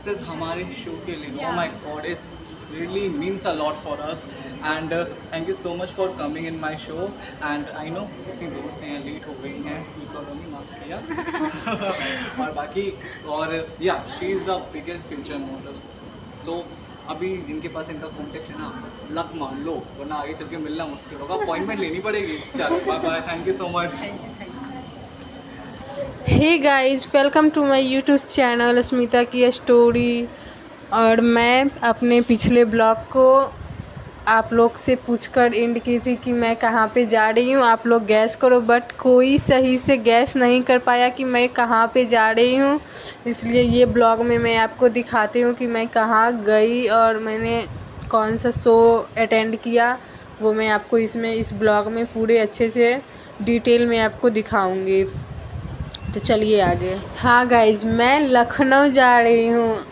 सिर्फ हमारे शो के लिए। Oh my God, it's really means a lot for us and thank you so much for coming in my show and I know इतनी दूर से हैं, लेट हो गई हैं, नहीं माफ किया और बाकी और या she is the biggest future model. So अभी जिनके पास इनका कॉन्टेक्ट है ना, लक मान लो, वरना आगे चल के मिलना मुश्किल होगा, अपॉइंटमेंट लेनी पड़ेगी। चलो bye bye, thank you so much. Hey guys, welcome to my YouTube channel Smita की स्टोरी। और मैं अपने पिछले ब्लॉग को आप लोग से पूछकर एंड की थी कि मैं कहाँ पे जा रही हूँ, आप लोग गैस करो, बट कोई सही से गैस नहीं कर पाया कि मैं कहाँ पे जा रही हूँ। इसलिए ये ब्लॉग में मैं आपको दिखाती हूँ कि मैं कहाँ गई और मैंने कौन सा शो अटेंड किया, वो मैं आपको इसमें इस ब्लॉग में पूरे अच्छे से डिटेल में आपको दिखाऊंगी। तो चलिए आगे। हाँ गाइज, मैं लखनऊ जा रही हूँ।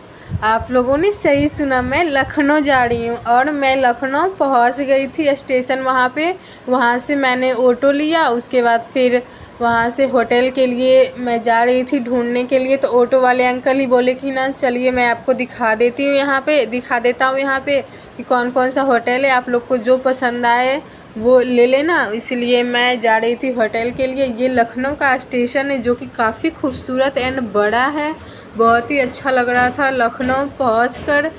आप लोगों ने सही सुना, मैं लखनऊ जा रही हूँ और मैं लखनऊ पहुँच गई थी स्टेशन वहाँ पे। वहाँ से मैंने ऑटो लिया, उसके बाद फिर वहाँ से होटल के लिए मैं जा रही थी ढूंढने के लिए। तो ऑटो वाले अंकल ही बोले कि ना चलिए मैं आपको दिखा देता हूँ यहाँ पे कि कौन कौन सा होटल है, आप लोग को जो पसंद आए वो ले लेना। इसलिए मैं जा रही थी होटल के लिए। ये लखनऊ का स्टेशन है जो कि काफ़ी खूबसूरत एंड बड़ा है, बहुत ही अच्छा लग रहा था। लखनऊ पहुंचकर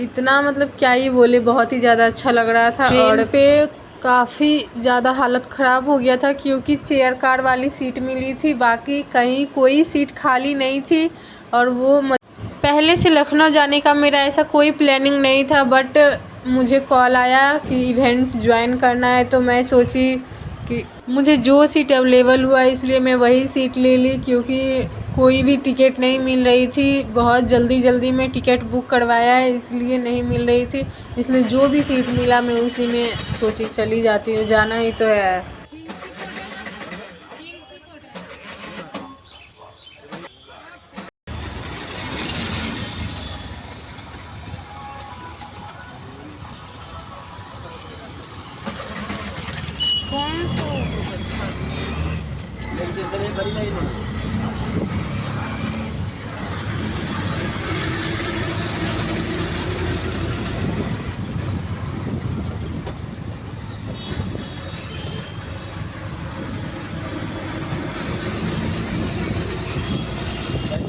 इतना मतलब क्या ही बोले, बहुत ही ज़्यादा अच्छा लग रहा था। और पे काफ़ी ज़्यादा हालत ख़राब हो गया था क्योंकि चेयर कार वाली सीट मिली थी, बाकी कहीं कोई सीट खाली नहीं थी। और वो पहले से लखनऊ जाने का मेरा ऐसा कोई प्लानिंग नहीं था, बट मुझे कॉल आया कि इवेंट ज्वाइन करना है, तो मैं सोची कि मुझे जो सीट अवेलेबल हुआ इसलिए मैं वही सीट ले ली, क्योंकि कोई भी टिकट नहीं मिल रही थी। बहुत जल्दी में टिकट बुक करवाया है इसलिए नहीं मिल रही थी, इसलिए जो भी सीट मिला मैं उसी में सोची चली जाती हूँ, जाना ही तो है।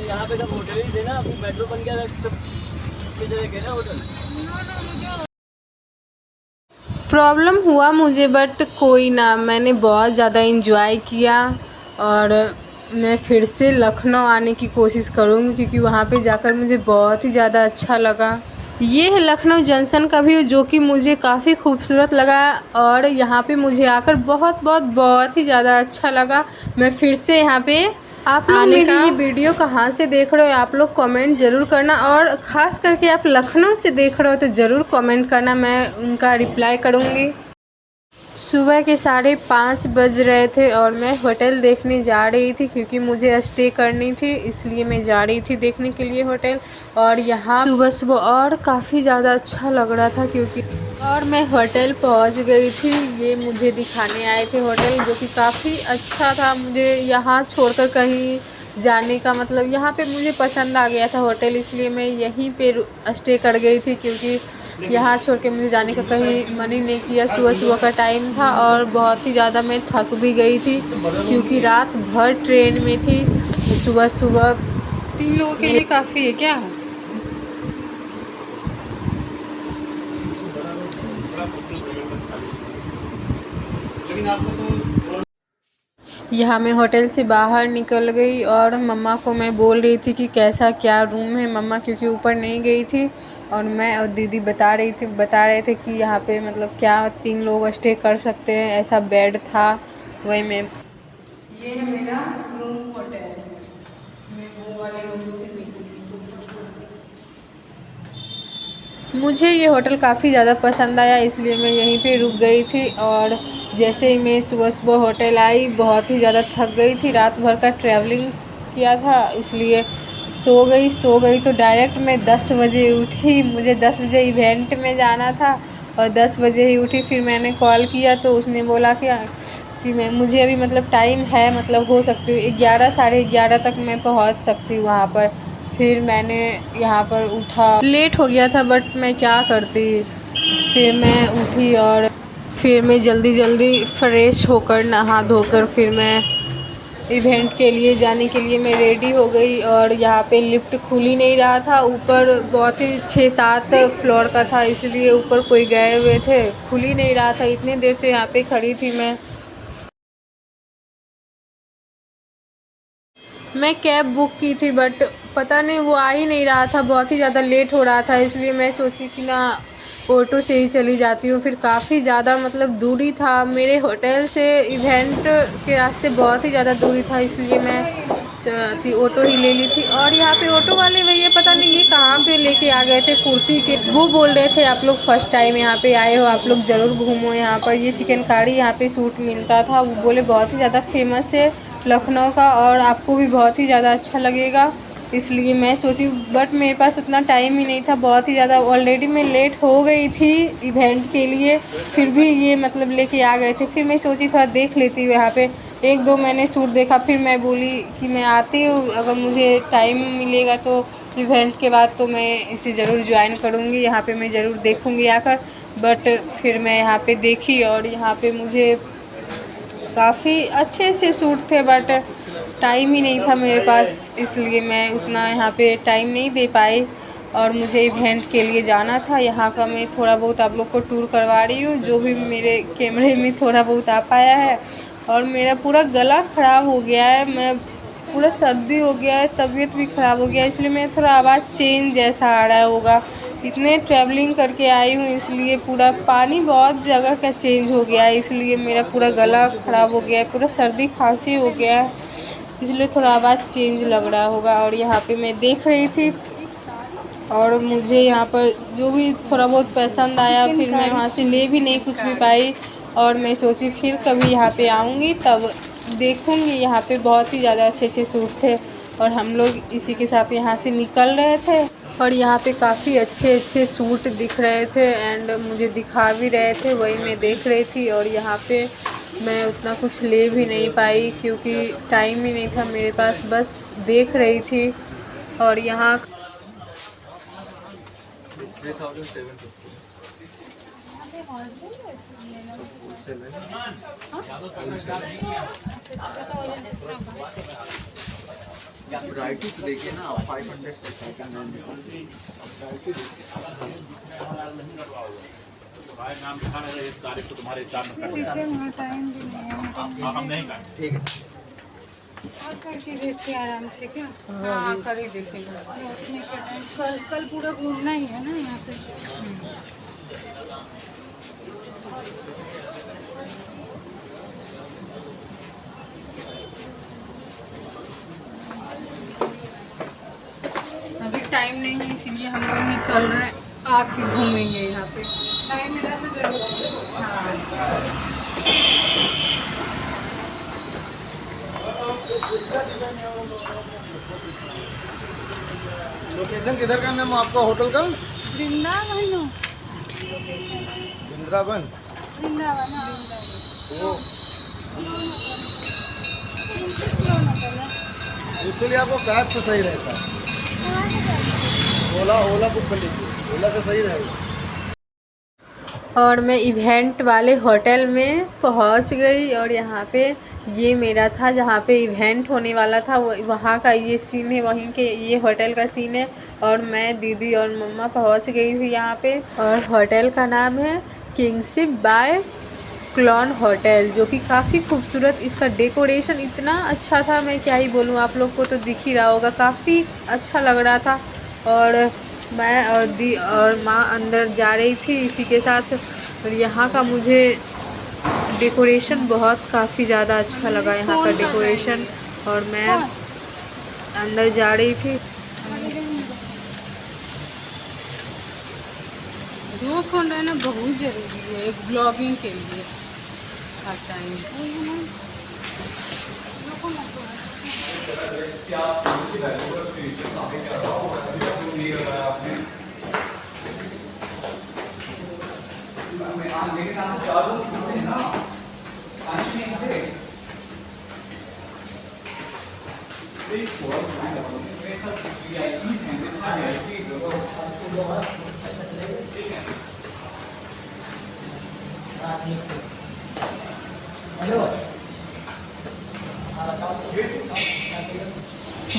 यहाँ पे जब होटल ही थे ना, अभी मेट्रो बन गया था तब जगह गए ना होटल। प्रॉब्लम हुआ मुझे, बट कोई ना, मैंने बहुत ज़्यादा इन्जॉय किया और मैं फिर से लखनऊ आने की कोशिश करूँगी क्योंकि वहाँ पे जाकर मुझे बहुत ही ज़्यादा अच्छा लगा। ये है लखनऊ जंक्शन का व्यू जो कि मुझे काफ़ी खूबसूरत लगा और यहाँ पे मुझे आकर बहुत ही ज़्यादा अच्छा लगा। मैं फिर से यहाँ पे आप लोग मेरी ये वीडियो कहाँ से देख रहे हो आप लोग कमेंट ज़रूर करना, और ख़ास करके आप लखनऊ से देख रहे हो तो ज़रूर कमेंट करना, मैं उनका रिप्लाई करूँगी। सुबह के 5:30 बज रहे थे और मैं होटल देखने जा रही थी क्योंकि मुझे स्टे करनी थी, इसलिए मैं जा रही थी देखने के लिए होटल। और यहाँ सुबह और काफ़ी ज़्यादा अच्छा लग रहा था क्योंकि और मैं होटल पहुँच गई थी। ये मुझे दिखाने आए थे होटल जो कि काफ़ी अच्छा था। मुझे यहाँ छोड़कर कहीं जाने का मतलब यहाँ पे मुझे पसंद आ गया था होटल, इसलिए मैं यहीं पे स्टे कर गई थी क्योंकि यहाँ छोड़ के मुझे जाने का कहीं मन ही नहीं किया। सुबह का टाइम था और बहुत ही ज़्यादा मैं थक भी गई थी क्योंकि रात भर ट्रेन में थी। सुबह 3 लोगों के लिए काफ़ी है क्या? यहाँ मैं होटल से बाहर निकल गई और मम्मा को मैं बोल रही थी कि कैसा क्या रूम है। मम्मा क्योंकि ऊपर नहीं गई थी और मैं और दीदी बता रहे थे कि यहाँ पे मतलब क्या 3 लोग स्टे कर सकते हैं, ऐसा बेड था। वही मैं ये है मेरा रूम होटल, मैं वो वाले रूम से निकली। मुझे ये होटल काफ़ी ज़्यादा पसंद आया इसलिए मैं यहीं पे रुक गई थी। और जैसे ही मैं सुबह होटल आई, बहुत ही ज़्यादा थक गई थी, रात भर का ट्रैवलिंग किया था, इसलिए सो गई तो डायरेक्ट मैं 10 बजे उठी। मुझे 10 बजे इवेंट में जाना था और 10 बजे ही उठी। फिर मैंने कॉल किया तो उसने बोला कि मैं मुझे अभी मतलब टाइम है, मतलब हो सकती हूँ 11 साढ़े 11 तक मैं पहुँच सकती हूँ वहाँ पर। फिर मैंने यहाँ पर उठा, लेट हो गया था बट मैं क्या करती। फिर मैं उठी और फिर मैं जल्दी जल्दी फ्रेश होकर नहा धोकर फिर मैं इवेंट के लिए जाने के लिए मैं रेडी हो गई। और यहाँ पे लिफ्ट खुल ही नहीं रहा था, ऊपर बहुत ही 6-7 फ्लोर का था, इसलिए ऊपर कोई गए हुए थे, खुल ही नहीं रहा था। इतनी देर से यहाँ पे खड़ी थी मैं कैब बुक की थी बट पता नहीं वो आ ही नहीं रहा था, बहुत ही ज़्यादा लेट हो रहा था, इसलिए मैं सोची कि ना ऑटो से ही चली जाती हूँ। फिर काफ़ी ज़्यादा मतलब दूरी था मेरे होटल से इवेंट के रास्ते, बहुत ही ज़्यादा दूरी था, इसलिए मैं ऑटो ही ले ली थी। और यहाँ पे ऑटो वाले भैया पता नहीं ये कहाँ पे लेके आ गए थे कुर्ती के, वो बोल रहे थे आप लोग फर्स्ट टाइम यहाँ पे आए हो, आप लोग ज़रूर घूमो यहाँ पर, ये चिकनकारी यहाँ पे सूट मिलता था, वो बोले बहुत ही ज़्यादा फेमस है लखनऊ का और आपको भी बहुत ही ज़्यादा अच्छा लगेगा। इसलिए मैं सोची बट मेरे पास उतना टाइम ही नहीं था, बहुत ही ज़्यादा, ऑलरेडी मैं लेट हो गई थी इवेंट के लिए, फिर भी ये मतलब लेके आ गए थे। फिर मैं सोची थोड़ा देख लेती हूँ यहाँ पे, 1-2 मैंने सूट देखा, फिर मैं बोली कि मैं आती हूँ, अगर मुझे टाइम मिलेगा तो इवेंट के बाद तो मैं इसे ज़रूर ज्वाइन करूँगी, यहाँ पे मैं ज़रूर देखूँगी आकर। बट फिर मैं यहाँ पे देखी और यहाँ पे मुझे काफ़ी अच्छे सूट थे बट टाइम ही नहीं था मेरे पास, इसलिए मैं उतना यहाँ पे टाइम नहीं दे पाई। और मुझे इवेंट के लिए जाना था, यहाँ का मैं थोड़ा बहुत आप लोग को टूर करवा रही हूँ, जो भी मेरे कैमरे में थोड़ा बहुत आ पाया है। और मेरा पूरा गला ख़राब हो गया है, मैं पूरा सर्दी हो गया है, तबीयत भी ख़राब हो गया है, इसलिए मेरा थोड़ा आवाज़ चेंज जैसा आ रहा होगा। इतने ट्रैवलिंग करके आई हूँ, इसलिए पूरा पानी बहुत जगह का चेंज हो गया है, इसलिए मेरा पूरा गला ख़राब हो गया है, पूरा सर्दी खांसी हो गया है, इसलिए थोड़ा आवाज़ चेंज लग रहा होगा। और यहाँ पे मैं देख रही थी और मुझे यहाँ पर जो भी थोड़ा बहुत पसंद आया, फिर मैं वहाँ से ले भी नहीं कुछ भी पाई। और मैं सोची फिर कभी यहाँ पे आऊँगी तब देखूँगी, यहाँ पे बहुत ही ज़्यादा अच्छे सूट थे और हम लोग इसी के साथ यहाँ से निकल रहे थे। और यहाँ पे काफ़ी अच्छे सूट दिख रहे थे एंड मुझे दिखा भी रहे थे, वही मैं देख रही थी। और यहाँ पे मैं उतना कुछ ले भी नहीं पाई क्योंकि टाइम ही नहीं था मेरे पास, बस देख रही थी। और यहाँ 3750 वैरायटी से देखिए ना आप, 500 से नाम दिखाना है, इस तारीख को तुम्हारे हिसाब में कर टाइम भी नहीं है, हम नहीं कर ठीक है। और करके देखिए आराम से क्या, हाँ कर ही देखेंगे। अपने का टाइम कल पूरा घूमना ही है ना यहाँ पे। अभी टाइम नहीं है इसीलिए हम लोग निकल रहे हैं, आके घूमेंगे यहाँ पे, टाइम मिला तो जरूर। हाँ। लोकेशन किधर का मैम आपका होटल का? वृंदावन हो, वृंदावन। वृंदावन हाँ। वो 3 किलोमीटर है। इसलिए आपको कैब से सही रहता है, कहाँ से जाते ओला बुक कर लीजिए, ओला से सही रहेगा। और मैं इवेंट वाले होटल में पहुंच गई और यहाँ पे ये मेरा था जहाँ पे इवेंट होने वाला था, वहाँ का ये सीन है, वहीं के ये होटल का सीन है। और मैं दीदी और मम्मा पहुंच गई थी यहाँ पे। और होटल का नाम है किंगशिप बाय क्लॉन होटल, जो कि काफ़ी खूबसूरत, इसका डेकोरेशन इतना अच्छा था, मैं क्या ही बोलूँ, आप लोग को तो दिख ही रहा होगा, काफ़ी अच्छा लग रहा था। और मैं और दी और माँ अंदर जा रही थी इसी के साथ। और यहाँ का मुझे डेकोरेशन काफ़ी ज़्यादा अच्छा लगा, यहाँ का डेकोरेशन। और मैं अंदर जा रही थी। 2 फ़ोन रहना बहुत ज़रूरी है एक ब्लॉगिंग के लिए हर टाइम। Please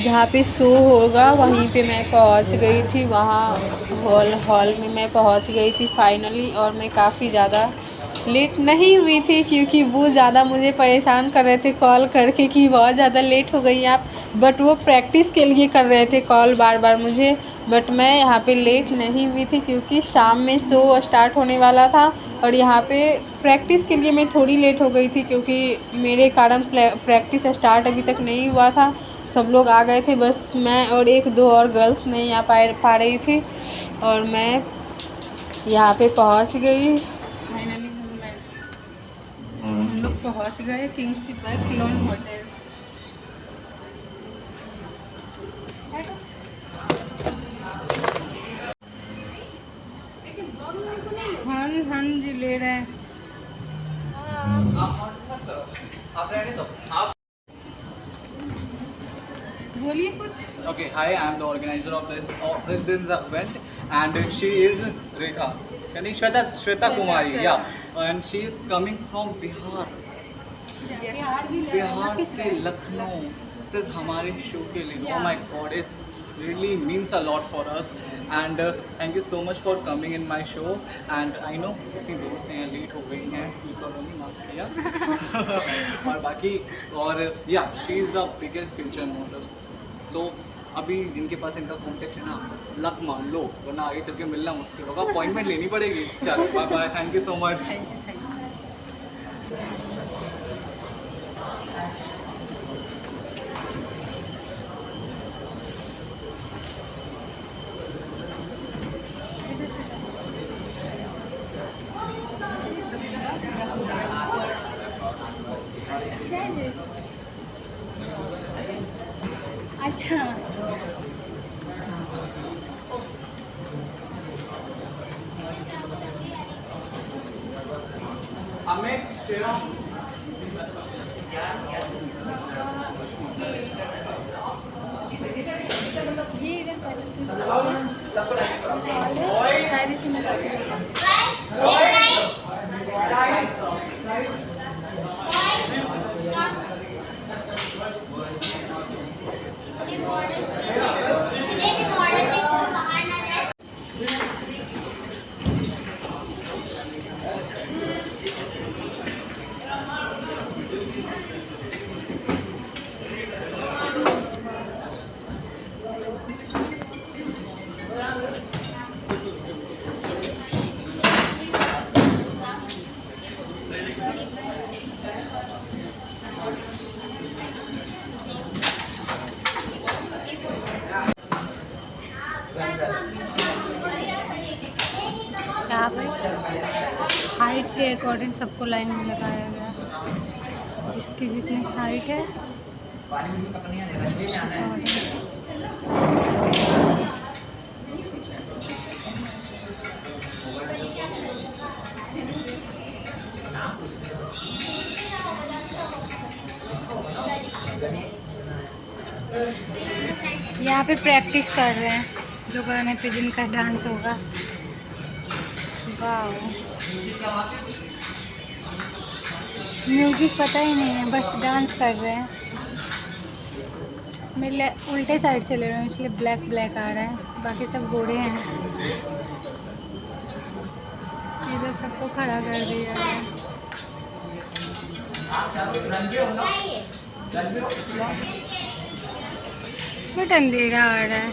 जहाँ पे शो होगा वहीं पे मैं पहुँच गई थी। वहाँ हॉल में मैं पहुँच गई थी फाइनली। और मैं काफ़ी ज़्यादा लेट नहीं हुई थी क्योंकि वो ज़्यादा मुझे परेशान कर रहे थे कॉल करके कि बहुत ज़्यादा लेट हो गई आप। बट वो प्रैक्टिस के लिए कर रहे थे कॉल बार बार मुझे। बट मैं यहाँ पे लेट नहीं हुई थी क्योंकि शाम में शो स्टार्ट होने वाला था। और यहाँ पे प्रैक्टिस के लिए मैं थोड़ी लेट हो गई थी क्योंकि मेरे कारण प्रैक्टिस स्टार्ट अभी तक नहीं हुआ था। सब लोग आ गए थे, बस मैं और एक दो और गर्ल्स नहीं आ पा रही थी। और मैं यहाँ पे पहुँच गई फाइनली। हम लोग पहुँच गए किंग्स क्लोन होटल। हाँ जी ले रहे हैं। आप रहने दो आप। बोलिए कुछ। Okay, hi, I am the organizer of this event, and she is Rekha. Can you Shweta Kumari? Shweta. Yeah, and she is coming from Bihar. Bihar से लखनऊ सिर्फ हमारे शो के लिए। Oh my God, it's really means a lot for us, and thank you so much for coming in my show. And I know इतनी दूर से हैं, late हो गई हैं, इकोनॉमी माफ किया। और बाकी और या she is the biggest future model. So अभी जिनके पास इनका कॉन्टेक्ट है ना, लक मान लो, वरना आगे चल के मिलना मुश्किल होगा, अपॉइंटमेंट लेनी पड़ेगी। चलो bye bye, thank you so much. अच्छा हमें तेरा ये इधर कर सारी चीज़ यहाँ पे हाइट के अकॉर्डिंग सबको लाइन में लगाया गया, जिसकी जितनी हाइट है यहाँ पे प्रैक्टिस कर रहे हैं जो गाने पे जिनका डांस होगा। वाह, म्यूजिक पता ही नहीं है, बस डांस कर रहे हैं। मैं उल्टे साइड से ले रहा हूँ इसलिए ब्लैक ब्लैक आ रहा है, बाकी सब गोरे हैं। इधर सबको खड़ा कर दिया है। बट अंधेरा आ रहा है।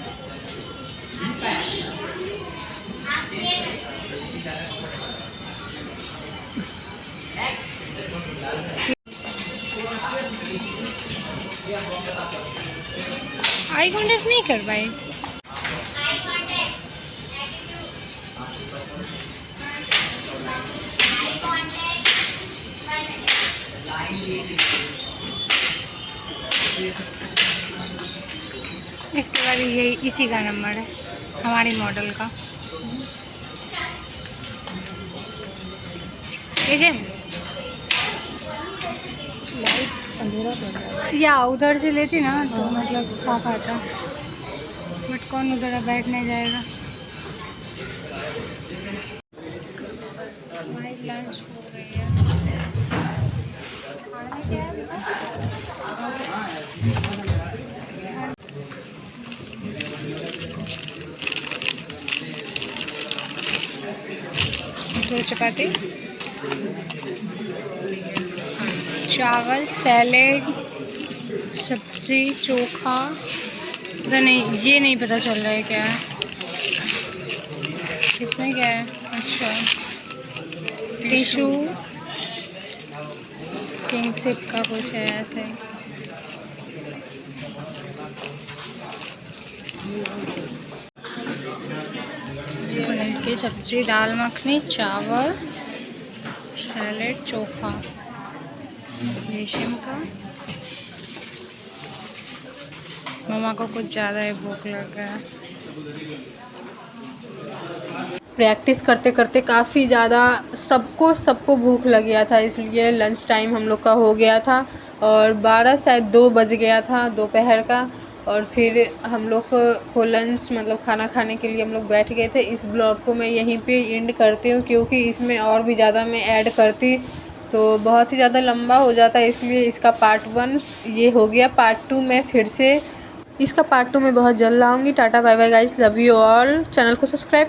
आई कॉन्टेक्ट नहीं कर पाई। इसके बाद यही इसी का नंबर है हमारी मॉडल का। या उधर से लेती ना तो मतलब साफ आता, बट कौन उधर बैठने जाएगा। हमारी लंच हो गई है। खाने में क्या है? दो चपाती, चावल, सैलेड, सब्जी, चोखा, पता नहीं, ये नहीं पता चल रहा है क्या है इसमें, क्या है। अच्छा, टिशू, किंग सिप का कुछ है ऐसे। पनीर की सब्जी, दाल मखनी, चावल, सैलेड, चोखा, रेशम का। मम्मा को कुछ ज़्यादा ही भूख लग गया। प्रैक्टिस करते करते काफ़ी ज़्यादा सबको भूख लग गया था, इसलिए लंच टाइम हम लोग का हो गया था और 12 शायद 2 बज गया था दोपहर का। और फिर हम लोग को लंच मतलब खाना खाने के लिए हम लोग बैठ गए थे। इस ब्लॉग को मैं यहीं पे एंड करती हूँ, क्योंकि इसमें और भी ज़्यादा मैं ऐड करती तो बहुत ही ज़्यादा लंबा हो जाता है, इसलिए इसका पार्ट 1 ये हो गया। पार्ट 2 मैं फिर से इसका पार्ट 2 मैं बहुत जल्द लाऊंगी। Tata bye bye guys, love you all. Channel को सब्सक्राइब